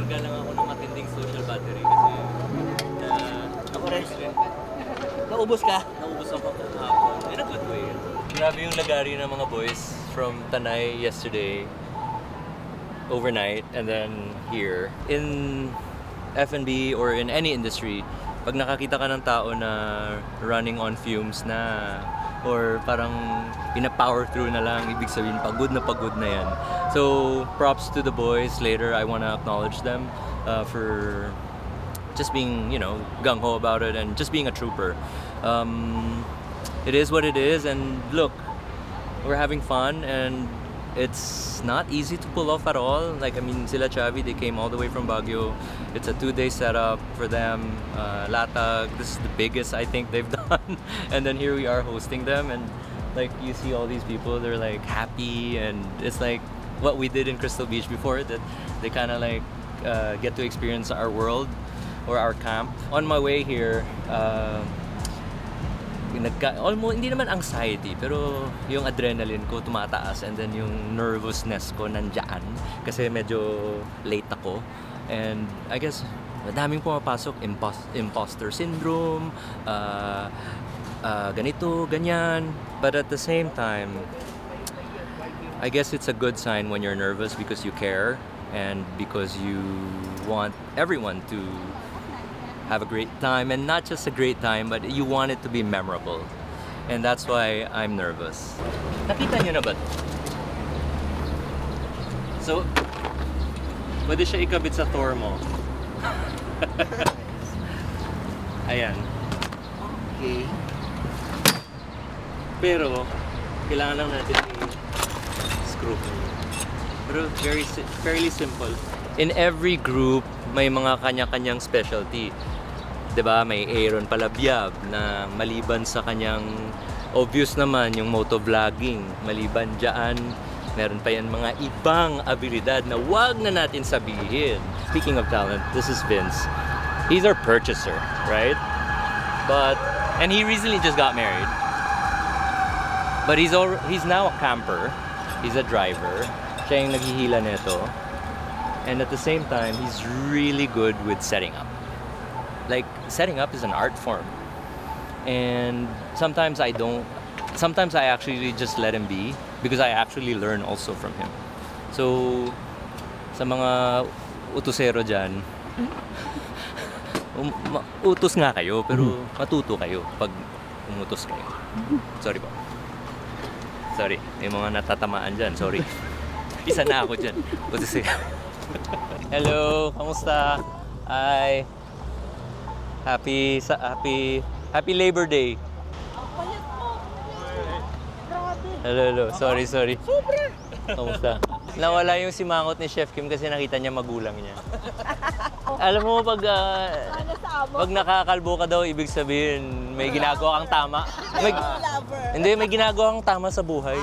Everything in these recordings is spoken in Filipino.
nakakarga lang ako ng matinding social battery kasi Ako rin. Naubos ka? naubos ako kahapon. In a good way. Grabe yung lagari ng mga boys from Tanay yesterday, overnight, and then here. In F&B or in any industry, pag nakakita ka ng tao na running on fumes na or parang pina-power through na lang, ibig sabihin pagod na yan. So props to the boys. Later I want to acknowledge them for just being, you know, gung-ho about it and just being a trooper. It is what it is, and look, we're having fun, and it's not easy to pull off at all. Like, I mean, sila Chavi, they came all the way from Baguio. It's a 2-day setup for them. Latag, this is the biggest I think they've done. And then here we are hosting them, and like you see all these people, they're like happy, and it's like what we did in Crystal Beach before, that they kind of like get to experience our world or our camp. On my way here, almost hindi naman anxiety, pero yung adrenaline ko tumataas, and then yung nervousness ko nandyan kasi medyo late ako, and I guess madaming pumapasok, imposter syndrome, ganito, ganyan, but at the same time I guess it's a good sign when you're nervous because you care and because you want everyone to have a great time, and not just a great time, but you want it to be memorable. And that's why I'm nervous. Nakita nyo na ba? So, pwede siya ikabit sa Thor mo. Ayan. Okay. Pero, kailangan lang natin i-screw. Pero fairly simple. In every group, may mga kanya-kanyang specialty. 'Di ba? May Aaron Palabyab na maliban sa kanyang obvious naman yung motovlogging. Maliban diyan, meron pa yan mga ibang abilidad na wag na natin sabihin. Speaking of talent, this is Vince. He's our purchaser, right? And he recently just got married. But he's now a camper. He's a driver. Siya yung naghihila nito. And at the same time, he's really good with setting up. Like, setting up is an art form. And sometimes I actually just let him be because I actually learn also from him. So, sa mga utosero dyan, utos nga kayo, pero matuto kayo pag umutos kayo. Sorry po. Sorry, may mga natatamaan dyan, sorry. Isa na ako dyan. Utosero. Hello, kamusta? Hi. Happy Labor Day. Hello. Sorry. Sobra! Kamusta? Nawala yung simangot ni Chef Kim kasi nakita niya magulang niya. Alam mo, pag nakakalbo ka daw, ibig sabihin may ginagawa kang tama. May ginagawa kang tama sa buhay.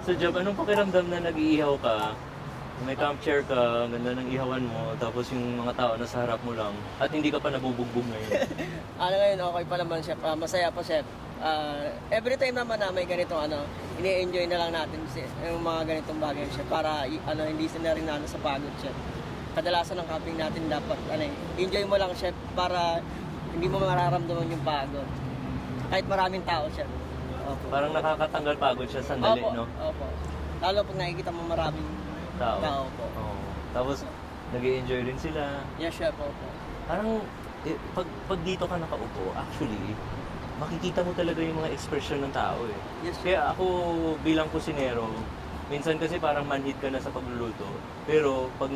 So Jab, anong pakiramdam na nag-iihaw ka? May camp chair ka, ganda ng ihawan mo, tapos yung mga tao nasa harap mo lang, at hindi ka pa nabubugbog ngayon. Ngayon, okay pa naman, Chef. Masaya pa, Chef. Every time naman na may ganitong ini-enjoy na lang natin yung mga ganitong bagay, Chef, para hindi sila rin sa pagod, Chef. Kadalasan ng camping natin dapat, enjoy mo lang, Chef, para hindi mo mararamdaman yung pagod. Kahit maraming tao, Chef. Opo. Parang nakakatanggal pagod siya sandali, Opo, no? Opo. Lalo pag nakikita mo maraming tao po. Oo. Tapos, nag-i-enjoy rin sila. Yes, Chef, opo. Parang, pag dito ka nakaupo, actually, makikita mo talaga yung mga expression ng tao eh. Yes, Kaya ako bilang kusinero, minsan kasi parang manhid ka na sa pagluluto. Pero pag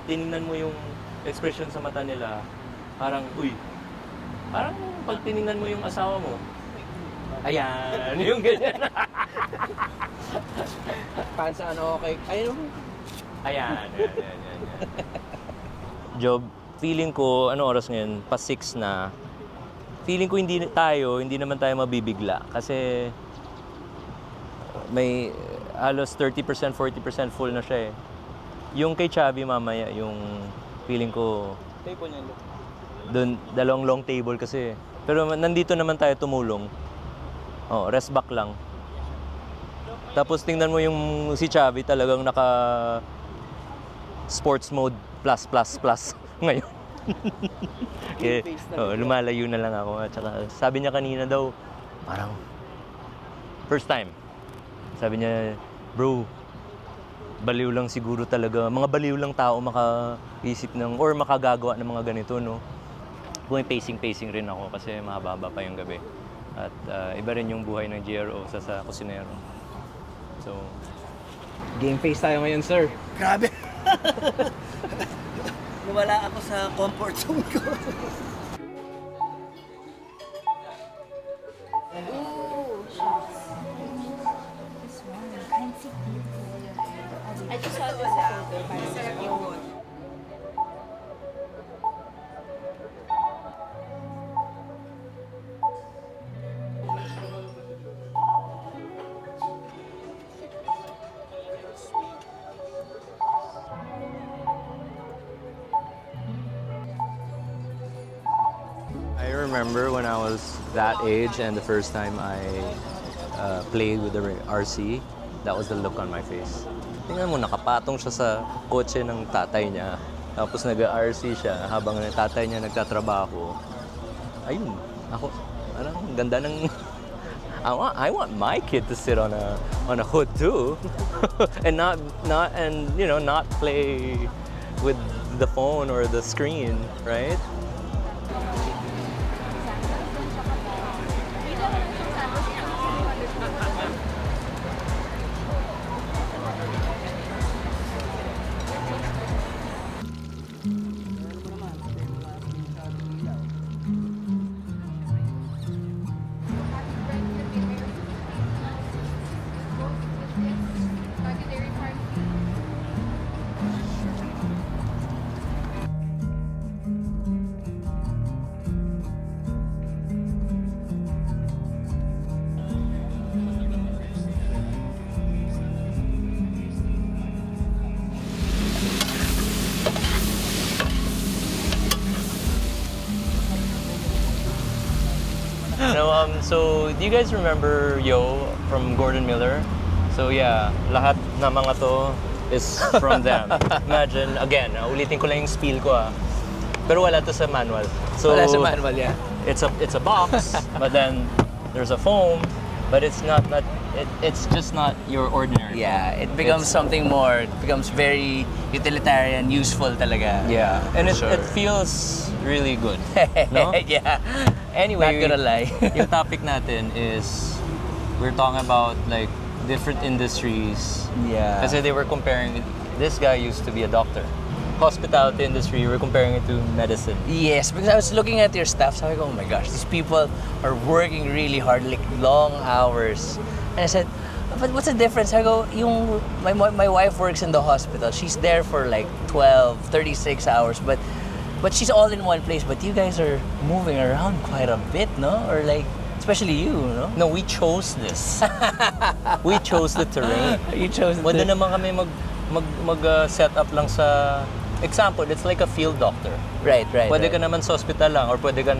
tiningnan mo yung expression sa mata nila, parang, parang pag tiningnan mo yung asawa mo, ayan, yung ganyan. Pants ano, okay. Ayun. Ayan. Job, feeling ko, ano oras ngayon? Pa 6 na. Feeling ko hindi naman tayo mabibigla. Kasi may halos 30%, 40% full na siya eh. Yung kay Chubby mamaya, yung feeling ko Table niya. doon, dalawang long table kasi. Pero nandito naman tayo tumulong. Oh, rest back lang. Tapos tingnan mo yung si Chubby talagang naka sports mode plus ngayon. Kaya, lumalayo na lang ako. At saka, sabi niya kanina daw, parang first time. Sabi niya, bro, baliw lang siguro talaga. Mga baliw lang tao makaisip ng, or makagagawa ng mga ganito, no? Kung pacing rin ako kasi mahaba pa yung gabi. At iba rin yung buhay ng GRO sa kusinero. So, Game face tayo ngayon, sir. Grabe. Nawala ako sa comfort zone ko. Ooh, shots. This one, can't see people. I just saw this photo. Parang sarap yung I remember when I was that age and the first time I played with the RC, that was the look on my face. Tingnan mo, nakapatong siya sa kotse ng tatay niya. Tapos nag-RC siya habang ang tatay niya nagtatrabaho. Ayun, ako, parang ganda ng... I want my kid to sit on a hood too, and not play with the phone or the screen, right? So, do you guys remember Yo from Gordon Miller? So yeah, lahat na mga to is from them. Imagine, again, ulitin ko lang yung spiel ko pero wala to sa manual. So, Wala sa manual, yeah. It's a box, but then there's a foam, but it's just not your ordinary Yeah, foam. it becomes something more. It becomes very utilitarian, useful talaga. Yeah, and Sure. it feels really good. No? Yeah. Anyway, Not gonna lie. yung topic natin is we're talking about like different industries. Yeah. Kasi they were comparing, this guy used to be a doctor. Hospitality industry, we're comparing it to medicine. Yes, because I was looking at your stuff, so I go, oh my gosh, these people are working really hard, like long hours. And I said, but what's the difference? I go, my wife works in the hospital. She's there for like 12, 36 hours, but she's all in one place. But you guys are moving around quite a bit, no? Or like, especially you, no? No, we chose this. We chose the terrain. You chose Pwede naman kami set up lang sa example, it's like a field doctor. Right. Pwede ka naman sa hospital lang or pwede ka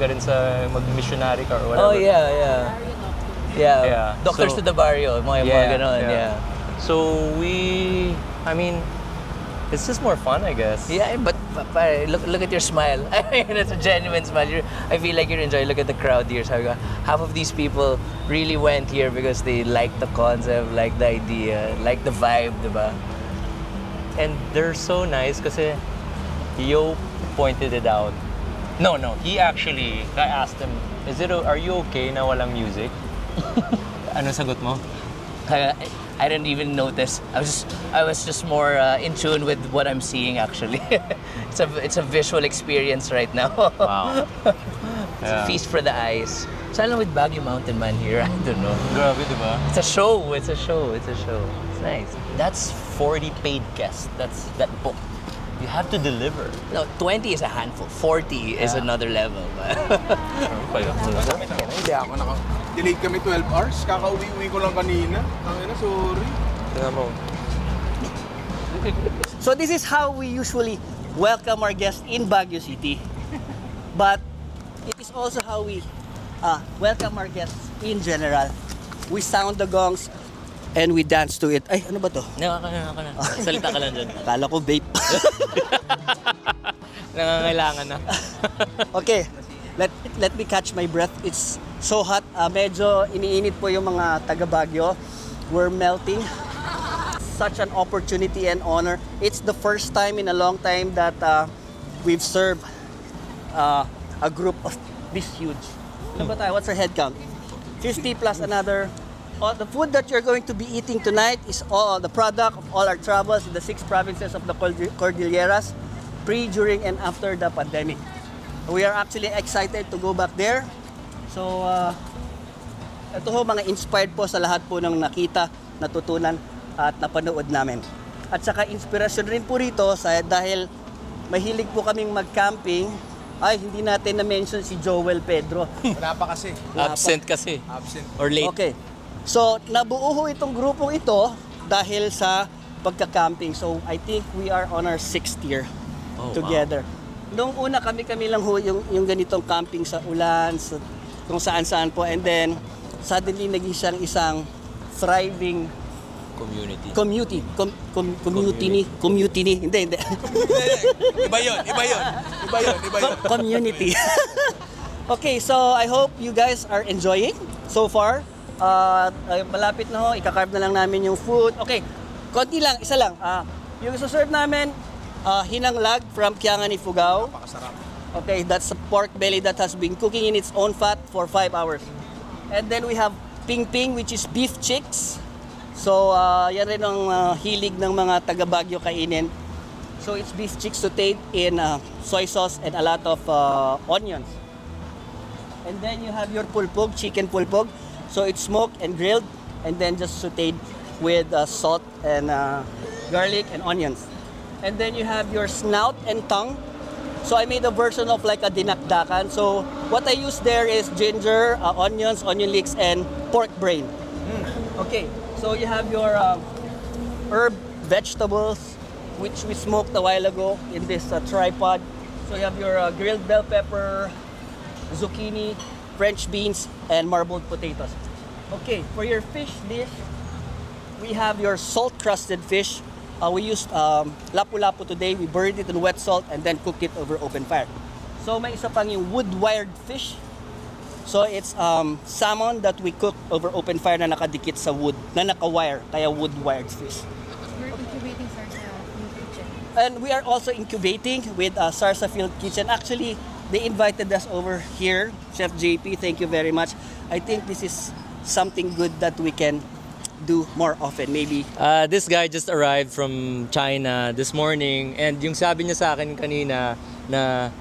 rin sa mag-missionary ka or whatever. Oh, yeah. Yeah. Doctors So- to the barrio, mga ganon, yeah. So it's just more fun, I guess. Yeah, but look at your smile. I mean, it's a genuine smile. I feel like you're enjoying. Look at the crowd here. So half of these people really went here because they like the concept, like the idea, like the vibe, diba? And they're so nice kasi Yo pointed it out. No, he actually, I asked him, are you okay na walang music? Ano sagot mo? I didn't even notice. I was just more in tune with what I'm seeing. Actually, it's a visual experience right now. Wow. It's a feast for the eyes. Sana with Baguio Mountain Man here, I don't know. Grabe, di ba? It's a show. It's nice. That's 40 paid guests. That's that book. You have to deliver. No, 20 is a handful. 40 is another level. Hindi ako Delayed kami 12 hours. Kakauwi-uwi ko lang kanina. Tangina, sorry. Tingnan mo. So this is how we usually welcome our guests in Baguio City. But it is also how we welcome our guests in general. We sound the gongs and we dance to it. Ay, ano ba to? Nakaka na. Salita ka lang dyan. Kala ko vape. Nangangailangan na. Okay, let me catch my breath. It's so hot. Medyo iniinit po yung mga taga Baguio. We're melting. Such an opportunity and honor. It's the first time in a long time that we've served a group of this huge. Ano ba tayo? What's our head count? 50 plus another. The food that you're going to be eating tonight is all the product of all our travels in the 6 provinces of the Cordilleras, pre, during, and after the pandemic. We are actually excited to go back there. So, ito ho, mga inspired po sa lahat po ng nakita, natutunan, at napanood namin. At saka inspirasyon rin po rito dahil mahilig po kaming mag-camping. Ay, hindi natin na-mention si Joel Pedro. Wala pa kasi. Absent kasi. Absent. Or late. Okay. So, nabuo ho itong grupong ito dahil sa pagka-camping. So, I think we are on our 6th year together. Nung una kami lang ho yung ganitong camping sa ulan, kung saan-saan po. And then, suddenly naging siyang isang thriving Community. Community. Hindi. Iba yun. Community. Okay, so I hope you guys are enjoying so far. Malapit na ho, ikakarb na lang namin yung food. Okay, konti lang, isa lang. Yung isuserve namin, hinanglag from Kiangan, Ifugao. Napakasarap. Okay, that's a pork belly that has been cooking in its own fat for 5 hours. And then we have ping ping, which is beef chicks. So, yan rin ang hilig ng mga taga Baguio kainin. So, it's beef chicks sauteed in soy sauce and a lot of onions. And then you have your pulpog, chicken pulpog. So, it's smoked and grilled and then just sauteed with salt and garlic and onions. And then you have your snout and tongue. So, I made a version of like a dinakdakan. So, what I use there is ginger, onions, onion leeks, and pork brain. Okay. So you have your herb vegetables, which we smoked a while ago in this tripod. So you have your grilled bell pepper, zucchini, French beans, and marbled potatoes. Okay, for your fish dish, we have your salt-crusted fish. We used lapu-lapu today. We buried it in wet salt and then cooked it over open fire. So may isa pang yung wood-wired fish. So it's salmon that we cook over open fire na nakadikit sa wood, na naka-wire, kaya wood-wired fish. We're incubating Sarsa new kitchen. And we are also incubating with Sarsa Field Kitchen. Actually, they invited us over here, Chef JP, thank you very much. I think this is something good that we can do more often, maybe. This guy just arrived from China this morning and yung sabi niya sa akin kanina na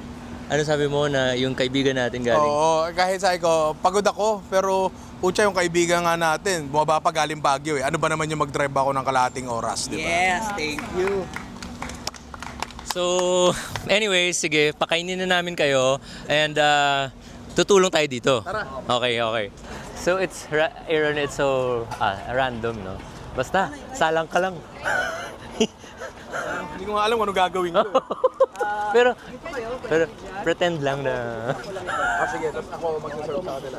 ano sabi mo na yung kaibigan natin galing? Oo, kahit sabi ko, pagod ako, pero pucha yung kaibigan nga natin, bumaba pa galing Baguio eh. Ano ba naman yung mag-drive ako ng kalahating oras, di ba? Yes, thank you. So, anyway, sige, pakainin na namin kayo and tutulong tayo dito. Tara. Okay. So, Aaron, it's so random, no? Basta, salang ka lang. Hindi ko nga alam kung ano gagawin ko. pero pretend lang na... Sige, tapos ako mag-serve sa kanila.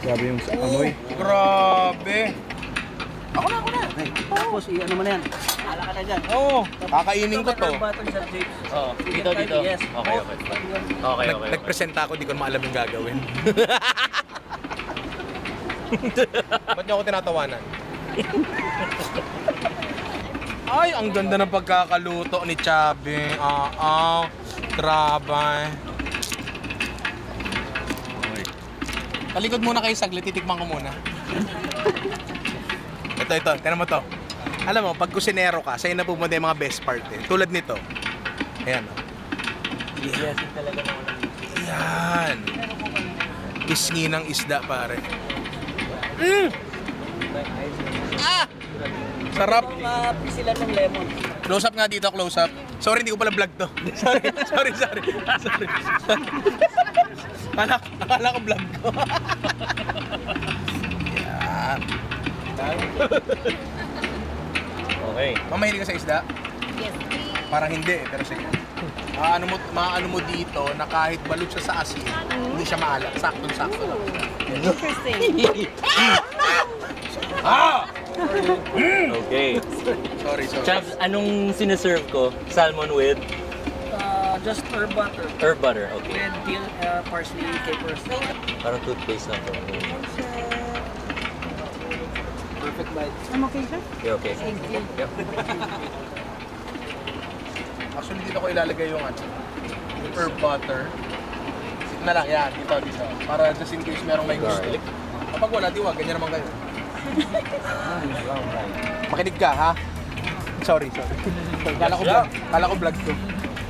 Grabe yung amoy. Grabe! Tapos, ano mo na yan? Ala ka na dyan. Oo, kakainin ko to. Oh, dito. Yes. Okay. Nag-presenta ako, di ko naman alam yung gagawin. Ba't niyo ako tinatawanan? Ay, ang ganda ng pagkakaluto ni Chubby. Grabe. Talikod muna kayo saglit, titikman ko muna. Ito, tignan mo to. Alam mo, pag kusinero ka, sa'yo na pupunta yung mga best part eh. Tulad nito. Ayan. Blessing talaga ng walang Ayan. Pisngi ng isda, pare. Sarap. Pisilan ng lemon. Close up nga dito, close up. Sorry, hindi ko pala vlog to. Sorry. Akala ko vlog ko. Yan. Okay. Mamahilig ka sa isda? Yes, please. Parang hindi, pero sige. Maano mo dito na kahit balot siya sa asin, hindi siya maalat. Saktong-sakto lang. Interesting. Okay. Sorry. Chavs, anong sineserve ko? Salmon with Just herb butter. herb butter. Okay. With dill, parsley, capers. Parang toothpaste lang to. Perfect bite. Okay, okay. Thank you. Yep. Actually, dito ko ilalagay yung yung herb butter. Dito na lang, yan. Dito. Para just in case merong may gusto. Garlic. Kapag wala, di wag. Ganyan naman kayo. Makinig ka, ha? Sorry. Kala ko vlog to.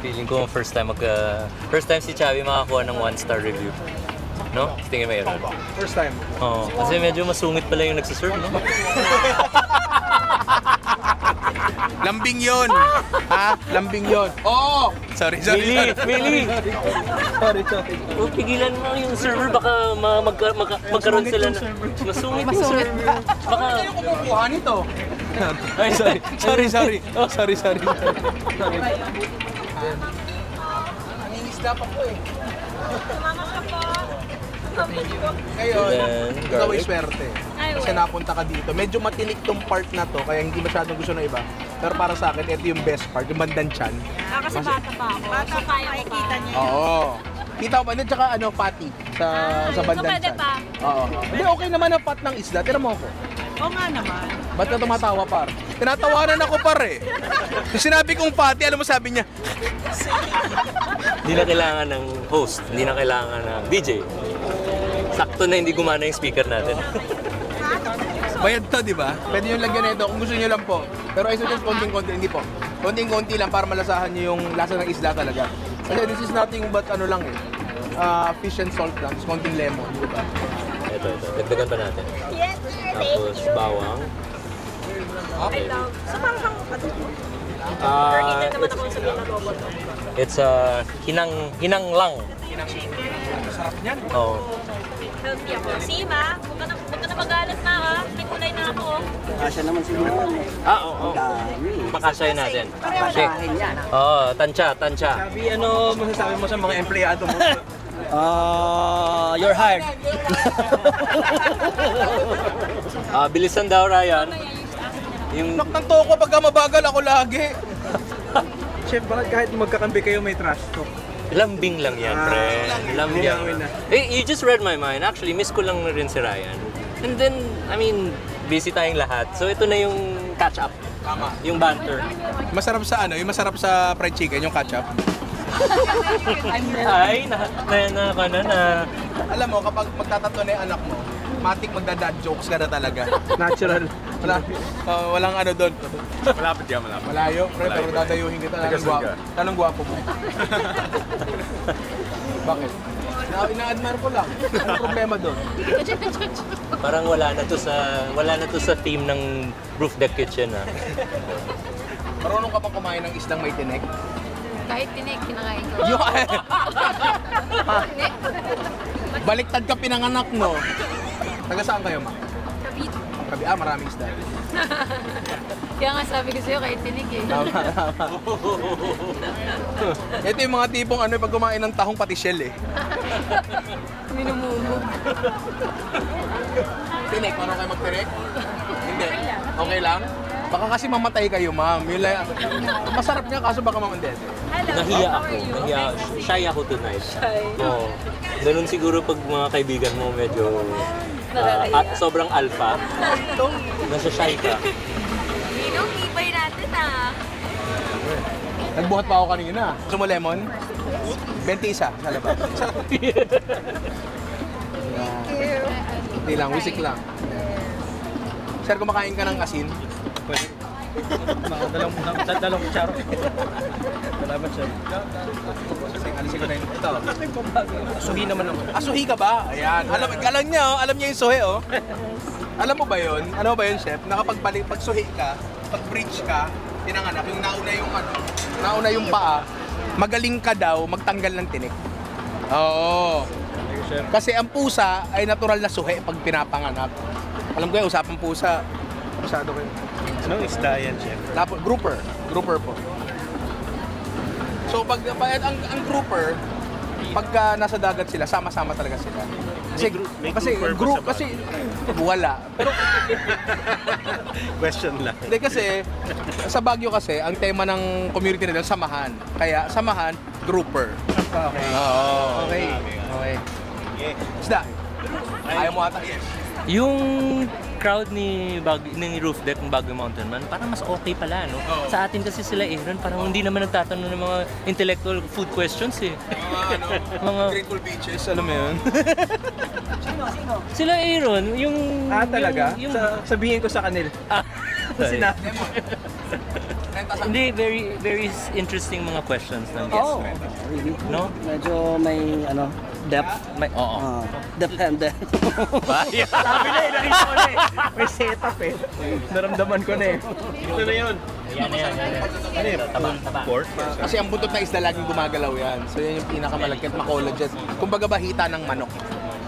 Feeling ko first time si Chavi makakuha ng 1-star review. No? Tingin mo yun. First time. Oo. Kasi medyo masungit pala yung nagsiserve, no? Lambing yon. Ha? Lambing yon. Oo! Sorry. Willie! Sorry. Oh, pigilan mo yung server, baka magkaroon sila na... Masungit yung server. Baka... Ano yung kumukuha nito? Ay, sorry. Sorry. Nangingisda pa po eh. Ngayon, Then, ikaw ay garlic. swerte. Ay, Kasi well. napunta ka dito. Medyo matinik tong part na to, kaya hindi masyadong gusto ng iba. Pero para sa akin, ito yung best part, yung bandang tiyan. Kasi bata pa ako. So, kaya ko pa. Oo. Kita ko ba? Tsaka patty sa bandang so pwede tiyan. pa? Oo. Hindi, okay naman ang pat ng isda. Tira mo ako. Oo nga naman. Ba't ka tumatawa, par? Tinatawanan ako, par eh. Yung sinabi kong patty, alam mo sabi niya, Hindi na kailangan ng host. Hindi na kailangan ng DJ. Sakto na hindi gumana yung speaker natin. bayad to, di ba? Pwede yung lagyan nito kung gusto niyo lang po. Pero I suggest konting-konti, hindi po. Konting-konti lang para malasahan niyo yung lasa ng isda talaga. Kasi this is nothing but ano lang eh. Fish and salt lang, just konting lemon, di ba? Ito. Dagdagan pa natin. Yes, sir. Tapos bawang. I love. So, parang kang adobo. Ah, naman ako sabihin na adobo to. it's hinang lang. Sarap niyan. Oh. Healthy ako. Si Ma, huwag ka na magalit na ha. May kulay na ako. Kasya naman siguro. Oo. Pakasyahin natin. Kasyahin yan. Tansya. Sabi, ano masasabi mo sa mga empleyado mo? You're hired. Bilisan daw, Ryan. Yung Nak ng toko pagka mabagal ako lagi. Chef, bakit kahit magkakambi kayo may trash talk? lambing lang yan, pre. Lambing. Linawin na. You just read my mind. Actually, miss ko lang na rin si Ryan. And then, busy tayong lahat. So, ito na yung catch up. Tama. Yung banter. Masarap sa yung masarap sa fried chicken, yung ketchup. Ay, Alam mo, kapag magtatatlo na yung anak mo, matik magdadad jokes ka na talaga. Natural. Walang ano doon. Malapit yan, malapit. Malayo, pre, pero dadayuhin kita. Tanong gwapo mo. Bakit? Ina-admire ko lang. Ano problema doon? Parang wala na to sa theme ng Roof Deck Kitchen, ha. Marunong ka pa kumain ng isdang may tinik? Kahit tinik, kinakain ko. Yung baliktad ka pinanganak, no? Taga saan kayo, ma? Kabit. Maraming isda. Kaya nga sabi ko sa'yo, kahit tinik eh. Tama. Ito yung mga tipong pag kumain ng tahong pati shell eh. Minumumog. Tinik, marunong kayo magtinik? Hindi. Okay lang? Baka kasi mamatay kayo, ma'am. Yun lang. Masarap niya kaso baka mamandete. Hello, Nahiya how ako. are you? Shy ako tonight. Shy. Oo. Ganun siguro pag mga kaibigan mo medyo At sobrang alpha. Nasa shy ka. Ninong, ibay natin ah. Nagbuhat pa ako kanina. Gusto mo lemon? 21 sa labas. Hindi lang, wisik lang. Sir, kumakain ka ng asin? Mga dalawang kutsara. Salamat, chef. Alisin ko na yun. Ito. Suhi naman ako. Suhi ka ba? Ayan. Alam niya yung suhi, oh. Alam mo ba yun? Ano ba yun, chef? Na kapag pag suhi ka, pag bridge ka, pinanganak, yung nauna yung paa, magaling ka daw magtanggal ng tinik. Oo. Kasi ang pusa ay natural na suhi pag pinapanganak. Alam ko yung usapang pusa. Masyado kayo. Anong isda yan, chef? Grouper. Grouper po. So pag ang grouper, pagka nasa dagat sila, sama-sama talaga sila. Kasi wala. Pero Question lang. hindi kasi sa Baguio kasi ang tema ng community nila samahan. Kaya samahan, grouper. Okay. Oo. Okay. Isda. Ayaw mo ata. Yes. Yung crowd ni Roof Deck ng Baguio Mountain Man, parang mas okay pala, no? Oo. Sa atin kasi sila Aaron, parang hindi naman nagtatanong ng mga intellectual food questions eh. Mga Grateful Beaches, alam mo yun? sila Aaron, yung Talaga? yung Sabihin ko sa kanila. Sinabi. hindi, very very interesting mga questions ng guests. Oh, really? No? Medyo may depth. Oo. Depth and depth. Sabi na nakita ko na May setup Naramdaman ko na Ito na yun. Yan. Ano yun? Pork? Kasi ang buntot na isda laging gumagalaw yan. So yan yung pinakamalagkit makulad dyan. Kumbaga bahita ng manok.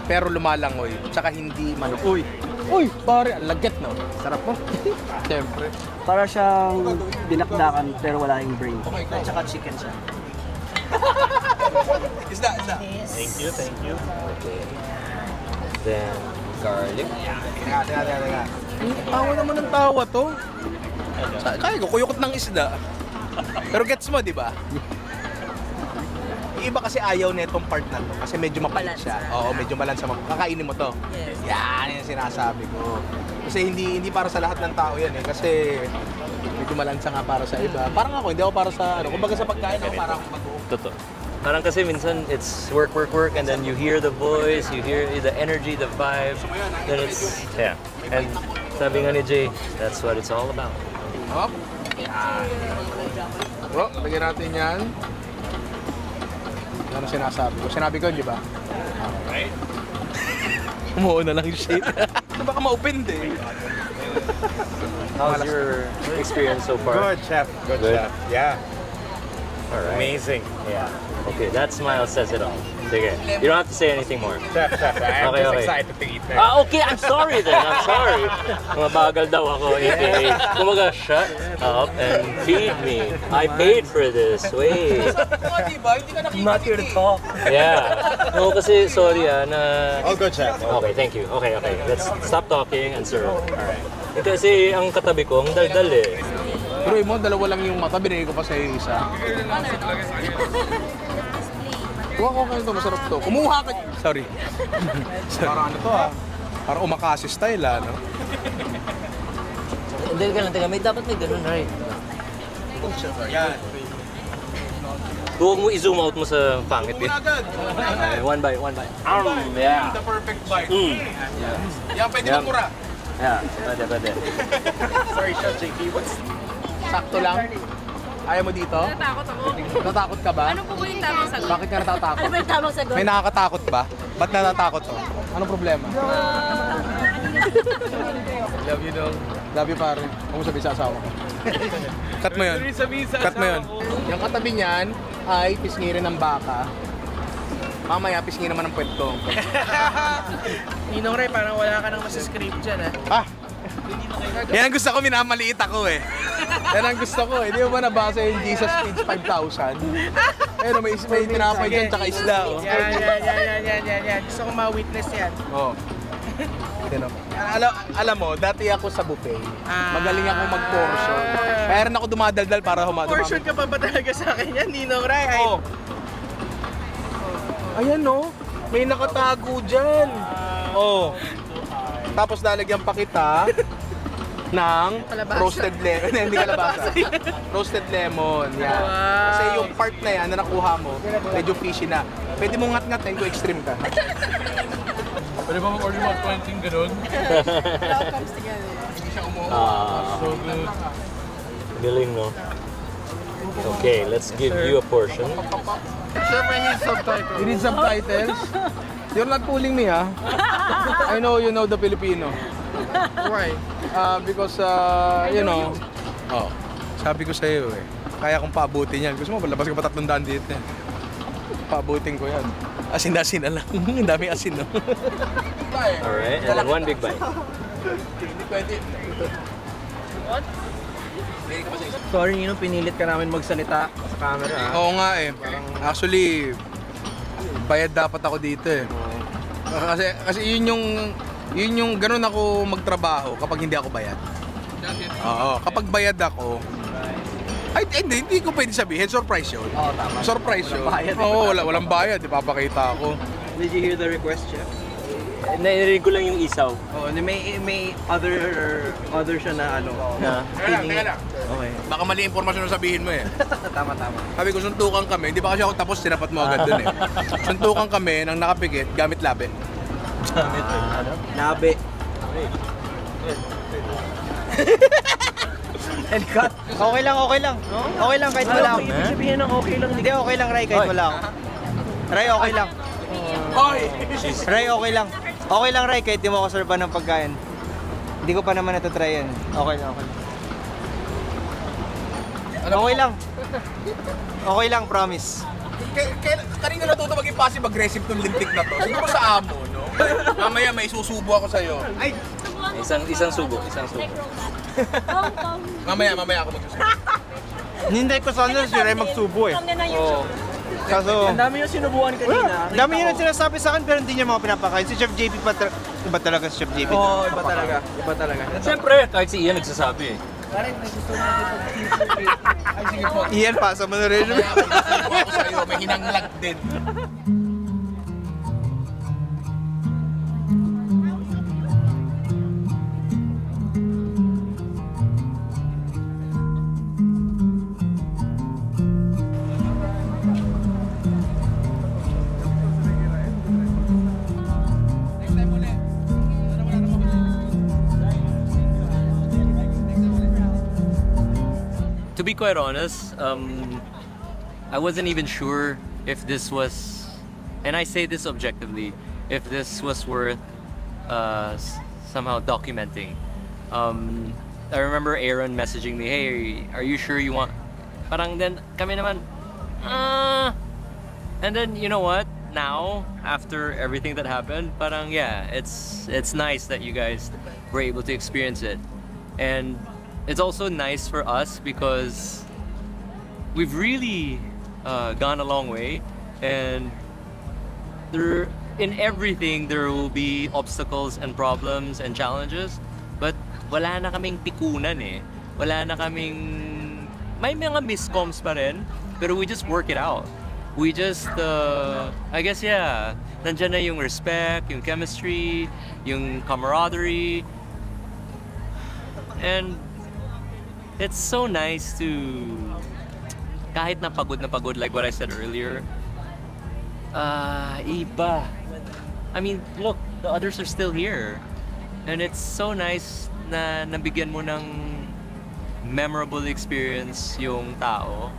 Pero lumalangoy. Tsaka hindi manok. Uy, pare, ang lagkit no? Sarap mo. Siyempre. Para siyang dinakdakan pero wala yung brain. Okay, At saka chicken siya. Isda. Thank you. Then garlic. Teka. Tawa naman ng tawa to. Kaya ko, kuyukot ng isda. Pero gets mo, di ba? Yung iba kasi ayaw na itong part na to kasi medyo mapalit siya. Oo, medyo malansa mo. Kakainin mo to. Yan yung sinasabi ko. Kasi hindi para sa lahat ng tao yan eh. Kasi medyo malansa nga para sa iba. Parang ako, hindi ako para sa kumbaga sa pagkain ako para akong mag-uong. Totoo. Parang kasi minsan it's work and then you hear the voice, you hear the energy, the vibe. Then it's, yeah. And sabi nga ni Jay, that's what it's all about. Hop. Bro, lagyan natin yan. Ano sinasabi ko? Sinabi ko, di ba? Right. Umuo na lang yung shade. Baka ma-open eh. How's your experience so far? Good, chef. Good, chef. Yeah. All right. Amazing. Yeah. Okay, that smile says it all. Sige. You don't have to say anything more. Chef. I'm Okay, just okay. excited to eat now. Okay, I'm sorry then. I'm sorry. Mabagal daw ako. AKA, kumaga, shut up and feed me. I paid for this. Wait. Not here to talk. Yeah. No, kasi sorry na... All good, chef. Okay, thank you. Okay. Let's stop talking and serve. Alright. Kasi ang katabi ko, ang daldal eh. Pero mo, dalawa lang yung mata. Binigay ko pa sa isa. Kuha ko kayo ito. Masarap to. Kumuha ka. Sorry. Parang ano to Parang umakasi style no? Hindi ka lang, dapat may ganun, right? Yan. Huwag mo i-zoom out mo sa pangit eh. agad. Okay, one bite. Yeah. The perfect bite. Yan, pwede Yan. magmura. Yeah, pwede. Sorry, Chef JP. Sakto lang. Ayaw mo dito? Natakot ako. Natatakot ka ba? Ano po yung tamang sagot? Bakit ka natatakot? Ano ba yung tamang sagot? May nakakatakot ba? Ba't natatakot to? Anong problema? Love you daw. Love you pare. Huwag mo sabihin sa asawa ko. Cut mo yun. Cut mo yun. Yung katabi niyan ay pisngirin ng baka. Mamaya pisngirin naman ng puwetong. Ninong Ray, parang wala ka nang masascript dyan Yan ang gusto ko, minamaliit ako eh. Yan ang gusto ko eh. Di mo ba nabasa yung Jesus Feeds 5,000? Pero may tinapay dyan tsaka isda oh. Yan. Gusto ko ma-witness yan. Oh. Alam mo, dati ako sa buffet. Magaling ako mag-portion. Kaya rin ako dumadaldal para Portion ka pa ba talaga sa akin yan, Ninong Ray? Oh. Ayan no, may nakatago dyan. Oh. Tapos lalagyan pa kita ng roasted lemon. Hindi kalabasa. Roasted lemon. Yan. Kasi yung part na yan na nakuha mo, medyo fishy na. Pwede mo ngat-ngatin kung extreme ka. Pwede ba mag-order mga 20 ganun? Hindi siya umuha. So good. Galing, no? Okay, let's give you a portion. Chef, I need subtitles. You need subtitles? You're not fooling me, ha? I know you know the Filipino. Why? Because, you know, sabi ko sa'yo eh, kaya kong paabutin yan. Gusto mo, palabas ka pa 300 dito eh. Paabutin ko yan. Asin-asin na lang. Ang daming asin, no? Alright, and then one big bite. Hindi pwede. Sorry, Nino, pinilit ka namin magsalita sa camera. Oo nga eh. Actually, bayad dapat ako dito eh. Kasi yun yung ganun ako magtrabaho kapag hindi ako bayad. Oo, kapag bayad ako, ay hindi ko pwede sabihin, surprise yun. Oo, tama. Surprise yun. Walang bayad. Oo, walang bayad, ipapakita ako. Did you hear the request, Chef? Narinig ko lang yung isaw. Oo, may other siya na ano. Na Teka lang. Okay. Baka mali informasyon na sabihin mo eh. Tama. Sabi ko, suntukan kami, hindi pa kasi ako tapos, tinapat mo agad dun eh. Suntukan kami ng nakapikit gamit labi. Nabe. And cut. Okay lang. Okay lang kahit wala ako. Ibig sabihin ng okay lang. Hindi, okay lang, Ray, kahit wala ako. Ray, okay lang. Hoy! Ray, okay lang. Okay lang, Ray, kahit di mo ako serban ng pagkain. Hindi ko pa naman natatry yan. Okay lang. Okay lang. Okay lang, promise. Kanina natuto maging passive-aggressive tong lintik na to. Siguro sa amo, no? Mamaya may susubo ako sa'yo. Ay! Isang subo. Mamaya ako magsusubo. Hinintay ko sana si Ray magsubo eh. Oo. Kaso, Ang dami yung sinubukan kanina. ang dami yun ang sinasabi sa akin pero hindi niya mga pinapakain. Si Chef JP pa iba talaga si Chef JP. Oo, iba talaga. Siyempre, kahit si Ian nagsasabi eh. Ay, sige po. Iyan, pasa mo na rin. Mamaya ako magsusubo ako sa'yo. May hinanglag din. To be quite honest, I wasn't even sure if this was, and I say this objectively, if this was worth somehow documenting. I remember Aaron messaging me, "Hey, are you sure you want?" Parang then kami naman, and then you know what? Now, after everything that happened, parang yeah, it's nice that you guys were able to experience it, and it's also nice for us because we've really gone a long way, and in everything there will be obstacles and problems and challenges, but wala na kaming pikunan eh. Wala na kaming, may mga miscoms pa rin, pero we just work it out. We just, I guess yeah, nandyan na yung respect, yung chemistry, yung camaraderie, and it's so nice to, kahit na pagod, like what I said earlier, iba. I mean, look, the others are still here. And it's so nice na nabigyan mo ng memorable experience yung tao.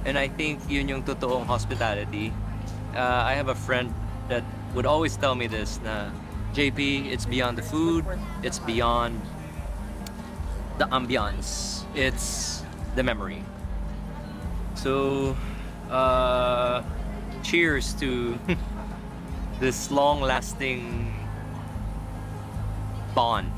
And I think yun yung totoong hospitality. I have a friend that would always tell me this, na JP, it's beyond the food, it's beyond the ambiance, it's the memory. So, cheers to this long-lasting bond